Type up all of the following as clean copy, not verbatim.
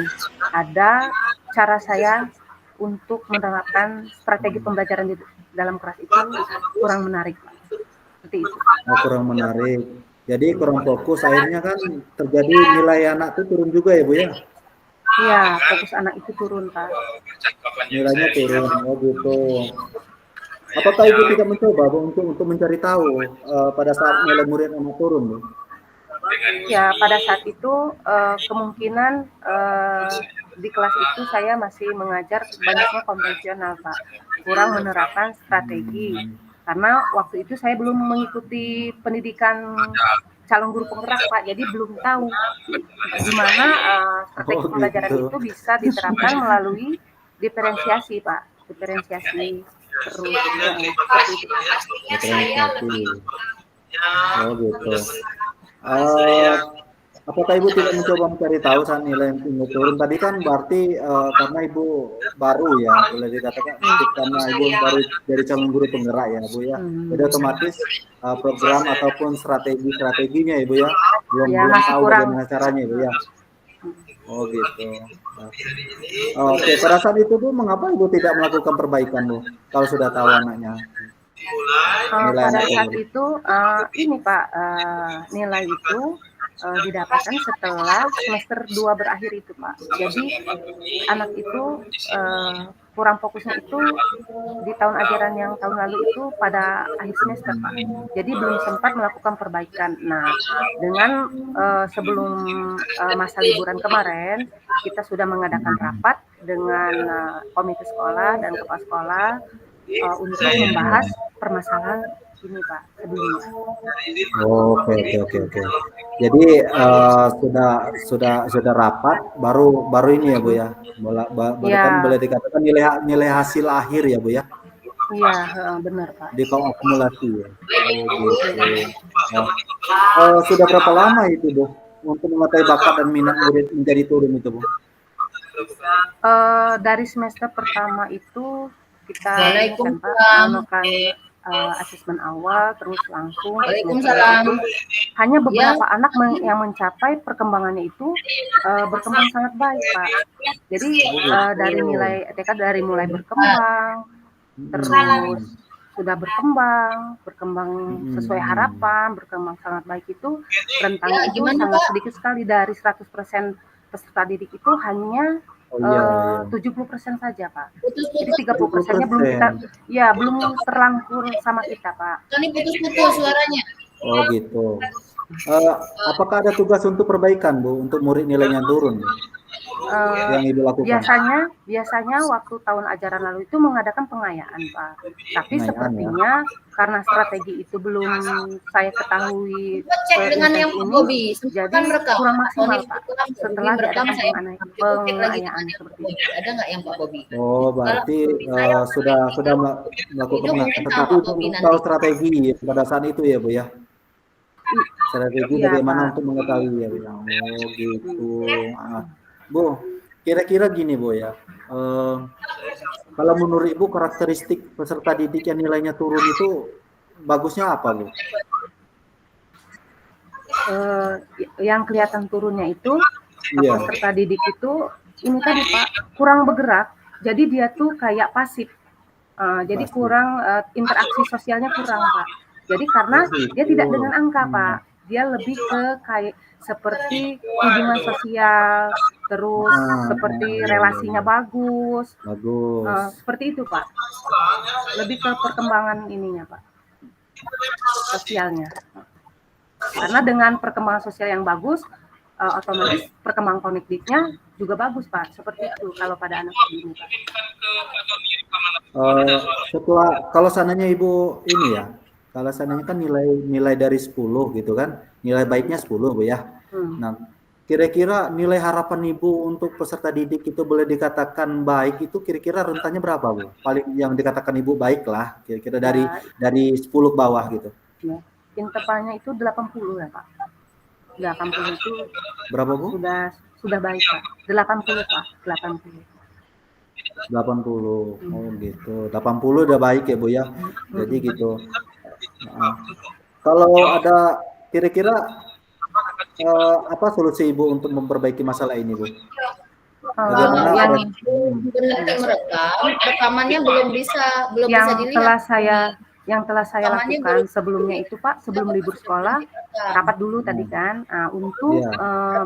begini, ada cara saya untuk menerapkan strategi pembelajaran di dalam kelas itu kurang menarik, Pak. Seperti itu. Oh, kurang menarik. Jadi kurang fokus, akhirnya kan terjadi nilai anak itu turun juga ya Bu ya? Iya, fokus anak itu turun, Pak. Nilainya turun, oh gitu. Apakah Ibu tidak mencoba Bu, untuk mencari tahu pada saat nilai murid anak turun Bu? Ya, pada saat itu kemungkinan di kelas itu saya masih mengajar banyaknya konvensional, Pak. Kurang menerapkan strategi. Karena waktu itu saya belum mengikuti pendidikan calon guru penggerak, Pak. Jadi belum tahu gimana strategi pembelajaran itu bisa diterapkan melalui diferensiasi, Pak. Diferensiasi terus seperti itu. Diferensiasi. Oh gitu. Apakah Ibu tidak mencoba mencari tahu saat nilai yang turun? Tadi kan berarti karena Ibu baru ya, boleh dikatakan karena Ibu baru dari calon guru penggerak ya Bu ya. Jadi otomatis program ataupun strateginya Ibu ya belum tahu bagaimana caranya Ibu ya. Oh gitu. Oke, pada saat itu Bu, mengapa Ibu tidak melakukan perbaikan Bu? Kalau sudah tahu anaknya. Pada saat itu ini Pak, nilai itu didapatkan setelah semester 2 berakhir itu Pak. Jadi anak itu kurang fokusnya itu di tahun ajaran yang tahun lalu itu pada akhir semester Pak. Jadi belum sempat melakukan perbaikan. Nah, dengan sebelum masa liburan kemarin kita sudah mengadakan rapat dengan komite sekolah dan kepala sekolah untuk membahas permasalahan ini Pak sebelumnya. Oke. Jadi sudah rapat baru ini ya Bu ya. Baru kan boleh dikatakan nilai hasil akhir ya Bu ya. Iya, benar Pak. Di akumulasi ya. Oh gitu. Sudah berapa lama itu Bu untuk mengetahui bakat dan minat murid menjadi turun itu Bu? Dari semester pertama itu kita melakukan asesmen awal, terus langsung hanya beberapa anak yang mencapai perkembangannya itu berkembang sangat baik Pak. Jadi dari nilai TK dari mulai berkembang, terus sudah berkembang sesuai harapan, berkembang sangat baik itu rentangnya itu sangat sedikit sekali dari 100% peserta didik itu hanya 70% saja Pak. Jadi 30%-nya belum terlangkur sama kita Pak. Ini putus-putus suaranya. Oh gitu. Apakah ada tugas untuk perbaikan Bu untuk murid nilainya turun? Yang Ibu lakukan? Biasanya waktu tahun ajaran lalu itu mengadakan pengayaan Pak. Tapi sepertinya karena strategi itu belum saya ketahui dengan yang Pak Bobi, jadi kurang maksimal Pak. Setelah diadakan pengayaan seperti itu. Ada nggak yang Pak Bobi? Oh berarti sudah melakukan tetapi untuk tahu strategi pada saat itu ya Bu ya. Strategi bagaimana untuk mengetahui ya Bu. Oh gitu. Bu, kira-kira gini Bu ya, kalau menurut Ibu karakteristik peserta didik yang nilainya turun itu bagusnya apa Bu? Yang kelihatan turunnya itu peserta didik itu ini tadi Pak kurang bergerak, jadi dia tuh kayak pasif, jadi kurang interaksi sosialnya kurang Pak. Jadi karena dia tidak dengan angka Pak, dia lebih ke kayak seperti hubungan sosial, terus seperti relasinya bagus. Seperti itu Pak, lebih ke perkembangan ininya Pak, sosialnya. Karena dengan perkembangan sosial yang bagus, otomatis perkembangan kognitifnya juga bagus Pak, seperti itu kalau pada anak ini Pak. Kalau sananya Ibu ini ya, kalau seandainya kan nilai dari 10 gitu kan, nilai baiknya 10 Bu ya. Nah, kira-kira nilai harapan Ibu untuk peserta didik itu boleh dikatakan baik itu kira-kira rentannya berapa Bu? Paling yang dikatakan Ibu baik lah, kira-kira dari 10 ke bawah gitu. Ya, intervalnya itu 80 ya Pak. 80 itu berapa Bu? Sudah baik Pak. 80 Pak, 80. 80. Oh gitu. 80 udah baik ya Bu ya. Jadi gitu. Kalau ada kira-kira apa solusi Ibu untuk memperbaiki masalah ini Bu? Bagaimana yang benar merekam, rekamannya belum bisa dilihat. Yang telah saya Rekamannya lakukan sebelumnya itu Pak, sebelum libur sekolah, rapat dulu tadi kan, untuk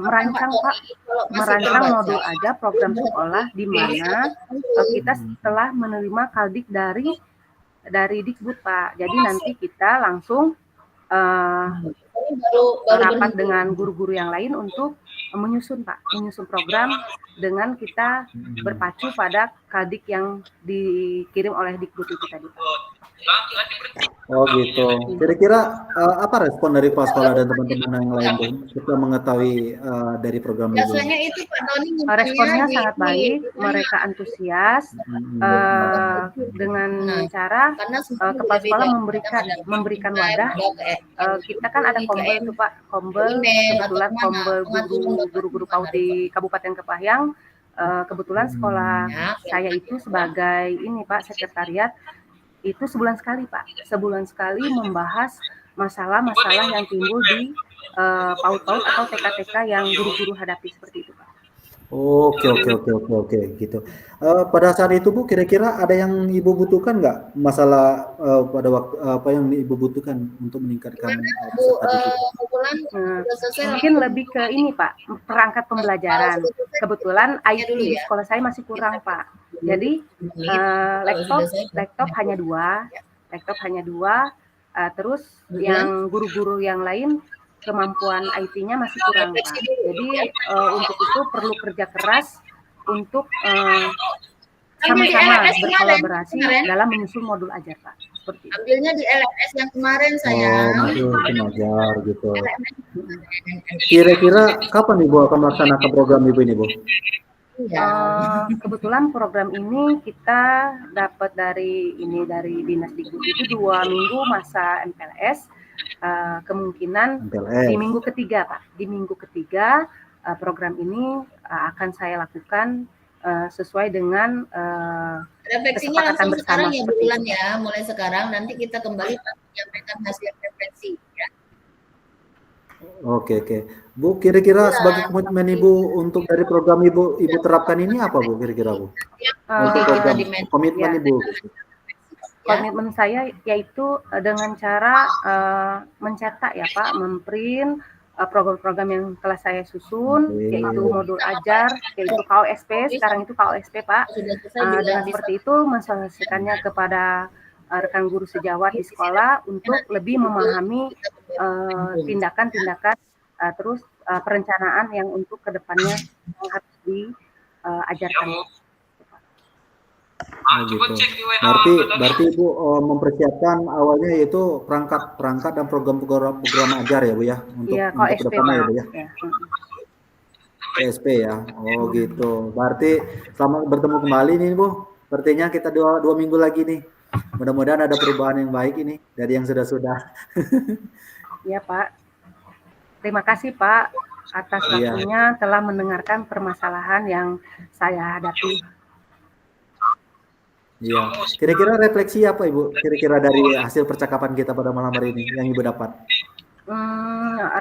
merancang Pak, merancang modul aja program sekolah di mana kita setelah menerima kaldik dari Dikbud Pak. Jadi nanti kita langsung rapat dengan guru-guru yang lain untuk menyusun Pak, menyusun program dengan kita berpacu pada kaldik yang dikirim oleh Dikbud itu tadi Pak. Oh gitu. Kira-kira apa respon dari Pak Sekolah dan teman-teman yang lain Bu setelah mengetahui dari program ini? Biasanya itu Pak Doni responnya sangat baik, mereka antusias dengan cara kepala sekolah memberikan wadah. Kita kan ada kombel itu Pak, kombel kebetulan kombel guru-guru PAUD di Kabupaten Kepahyang. Kebetulan sekolah saya itu sebagai ini Pak sekretariat itu sebulan sekali Pak, sebulan sekali membahas masalah-masalah yang timbul di PAUD-PAUD atau TK-TK yang guru-guru hadapi seperti itu Pak. Oke, gitu. Pada saat itu Bu, kira-kira ada yang Ibu butuhkan nggak masalah pada waktu apa yang Ibu butuhkan untuk meningkatkan mungkin lebih ke ini Pak, perangkat pembelajaran. Kebetulan IT di sekolah saya masih kurang Pak. Jadi laptop hanya dua, terus yang guru-guru yang lain kemampuan IT-nya masih kurang Pak. Jadi untuk itu perlu kerja keras untuk sama-sama berkolaborasi dalam menyusun modul ajar Pak. Seperti itu. Ambilnya di LMS yang kemarin saya. Ajar gitu. Kira-kira kapan Ibu akan melaksanakan program Ibu ini Bu? Kebetulan program ini kita dapat dari Dinas Dikbud itu 2 minggu masa MPLS. Kemungkinan di minggu ketiga Pak, di minggu ketiga program ini akan saya lakukan sesuai dengan refleksinya langsung sekarang ya bulan ya, mulai sekarang nanti kita kembali menyampaikan hasil refleksi ya. Oke. Bu, kira-kira sebagai komitmen Ibu untuk dari program Ibu terapkan ini apa Bu kira-kira Bu? Untuk program komitmen Ibu. Komitmen saya yaitu dengan cara mencetak ya Pak, memprint program-program yang telah saya susun, yaitu modul ajar, yaitu KOSP, sekarang itu KOSP Pak. Dengan seperti itu mensosialisasikannya kepada rekan guru sejawat di sekolah untuk lebih memahami tindakan-tindakan terus perencanaan yang untuk kedepannya yang harus diajarkan. Gitu. Berarti Ibu mempersiapkan awalnya yaitu perangkat dan program ajar ya Bu ya untuk kedepannya ya Bu ya. KSP ya. Oh gitu. Berarti selamat bertemu kembali nih Bu. Sepertinya kita dua minggu lagi nih. Mudah-mudahan ada perubahan yang baik ini dari yang sudah. Iya Pak. Terima kasih Pak atas waktunya telah mendengarkan permasalahan yang saya hadapi. Iya. Kira-kira refleksi apa Ibu? Kira-kira dari hasil percakapan kita pada malam hari ini yang Ibu dapat?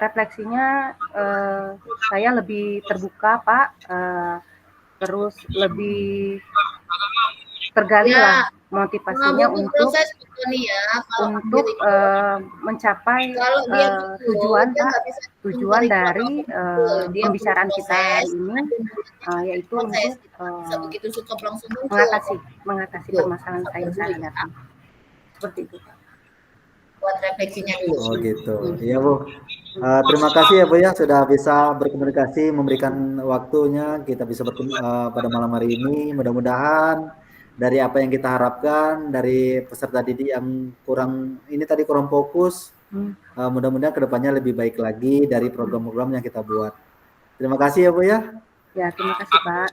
Refleksinya saya lebih terbuka Pak, terus lebih tergali lah motivasinya untuk mencapai tujuan dari pembicaraan kita hari ini, yaitu untuk mengatasi permasalahan saya hadapi. Seperti itu Pak. Buat refleksinya dulu. Oh gitu. Iya Bu. Terima kasih ya Bu ya sudah bisa berkomunikasi, memberikan waktunya kita bisa bertemu pada malam hari ini. Mudah-mudahan dari apa yang kita harapkan dari peserta didik yang kurang fokus, mudah-mudahan kedepannya lebih baik lagi dari program-program yang kita buat. Terima kasih ya Bu ya. Ya terima kasih Pak.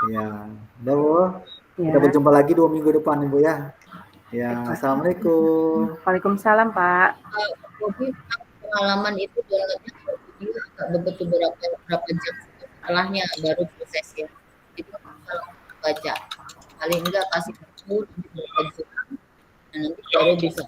Ya, udah Bu. Kita berjumpa lagi 2 minggu depan Ibu ya. Ya, assalamualaikum. Waalaikumsalam Pak. Jadi pengalaman itu betul berapa jam setelahnya baru proses ya. Itu baca paling enggak kasih buku dan nanti baru bisa